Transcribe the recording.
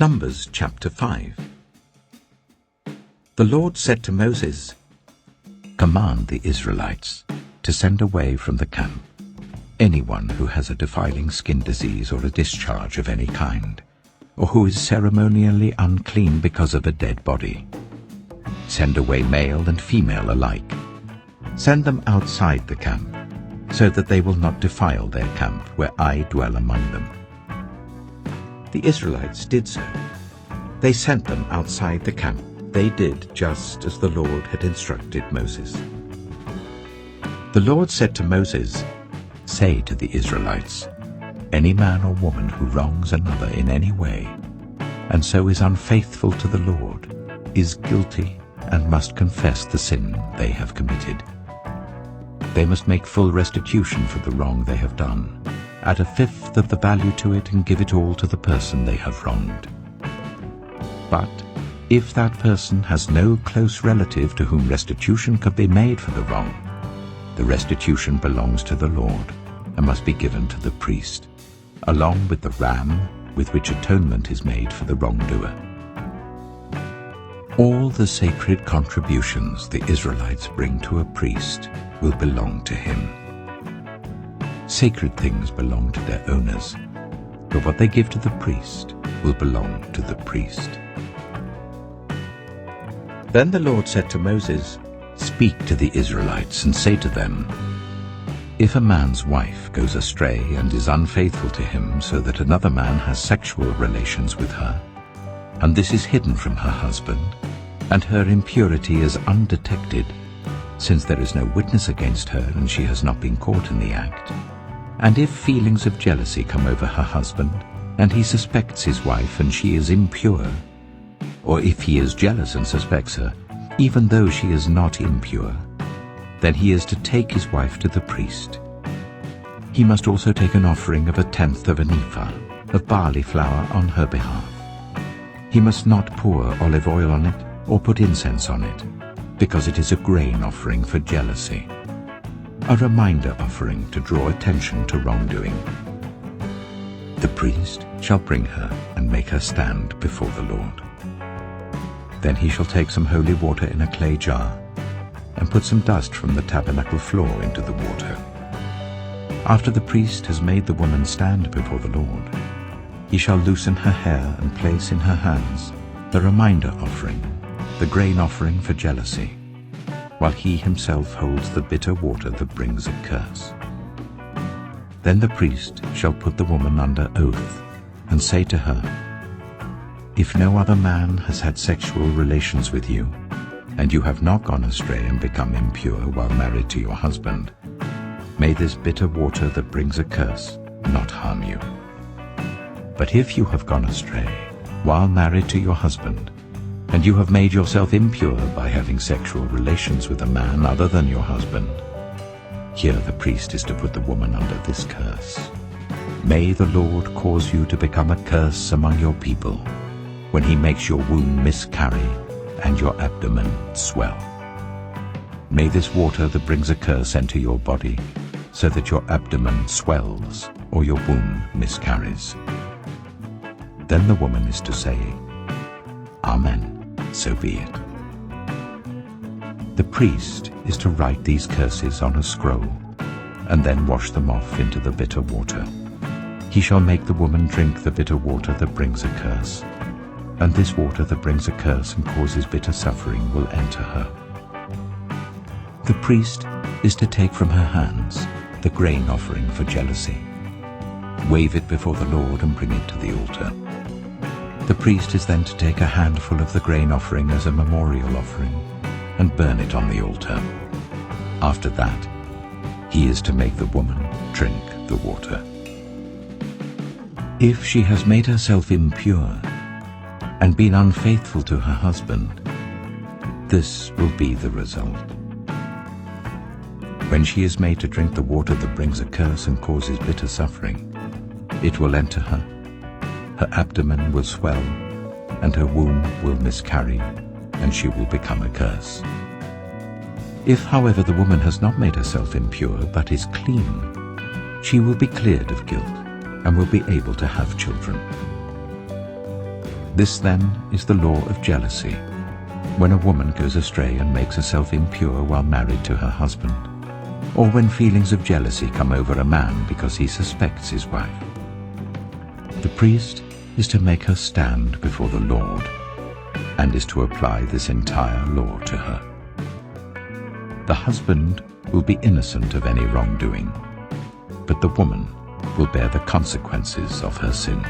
Numbers chapter 5. The Lord said to Moses, "Command the Israelites to send away from the camp anyone who has a defiling skin disease or a discharge of any kind, or who is ceremonially unclean because of a dead body. Send away male and female alike. Send them outside the camp, so that they will not defile their camp where I dwell among them." The Israelites did so. They sent them outside the camp. They did just as the Lord had instructed Moses. The Lord said to Moses, "Say to the Israelites, any man or woman who wrongs another in any way, and so is unfaithful to the Lord, is guilty and must confess the sin they have committed. They must make full restitution for the wrong they have done, add a fifth of the value to it and give it all to the person they have wronged. But if that person has no close relative to whom restitution could be made for the wrong, the restitution belongs to the Lord and must be given to the priest, along with the ram with which atonement is made for the wrongdoer. All the sacred contributions the Israelites bring to a priest will belong to him. Sacred things belong to their owners, but what they give to the priest will belong to the priest." Then the Lord said to Moses, "Speak to the Israelites and say to them, if a man's wife goes astray and is unfaithful to him so that another man has sexual relations with her, and this is hidden from her husband, and her impurity is undetected, since there is no witness against her and she has not been caught in the act, and if feelings of jealousy come over her husband, and he suspects his wife and she is impure, or if he is jealous and suspects her, even though she is not impure, then he is to take his wife to the priest. He must also take an offering of 1/10 of an ephah of barley flour on her behalf. He must not pour olive oil on it or put incense on it, because it is a grain offering for jealousy, a reminder offering to draw attention to wrongdoing. The priest shall bring her and make her stand before the Lord. Then he shall take some holy water in a clay jar and put some dust from the tabernacle floor into the water. After the priest has made the woman stand before the Lord, he shall loosen her hair and place in her hands the reminder offering, the grain offering for jealousy, while he himself holds the bitter water that brings a curse. Then the priest shall put the woman under oath and say to her, if no other man has had sexual relations with you, and you have not gone astray and become impure while married to your husband, may this bitter water that brings a curse not harm you. But if you have gone astray while married to your husband, and you have made yourself impure by having sexual relations with a man other than your husband, here the priest is to put the woman under this curse. May the Lord cause you to become a curse among your people, when he makes your womb miscarry and your abdomen swell. May this water that brings a curse enter your body, so that your abdomen swells or your womb miscarries." Then the woman is to say, "Amen, so be it." The priest is to write these curses on a scroll, and then wash them off into the bitter water. He shall make the woman drink the bitter water that brings a curse, and this water that brings a curse and causes bitter suffering will enter her. The priest is to take from her hands the grain offering for jealousy, wave it before the Lord and bring it to the altar. The priest is then to take a handful of the grain offering as a memorial offering and burn it on the altar. After that, he is to make the woman drink the water. If she has made herself impure and been unfaithful to her husband, this will be the result. When she is made to drink the water that brings a curse and causes bitter suffering, it will enter her, her abdomen will swell, and her womb will miscarry, and she will become a curse. If, however, the woman has not made herself impure but is clean, she will be cleared of guilt and will be able to have children. This then is the law of jealousy, when a woman goes astray and makes herself impure while married to her husband, or when feelings of jealousy come over a man because he suspects his wife. The priest is to make her stand before the Lord, and is to apply this entire law to her. The husband will be innocent of any wrongdoing, but the woman will bear the consequences of her sin.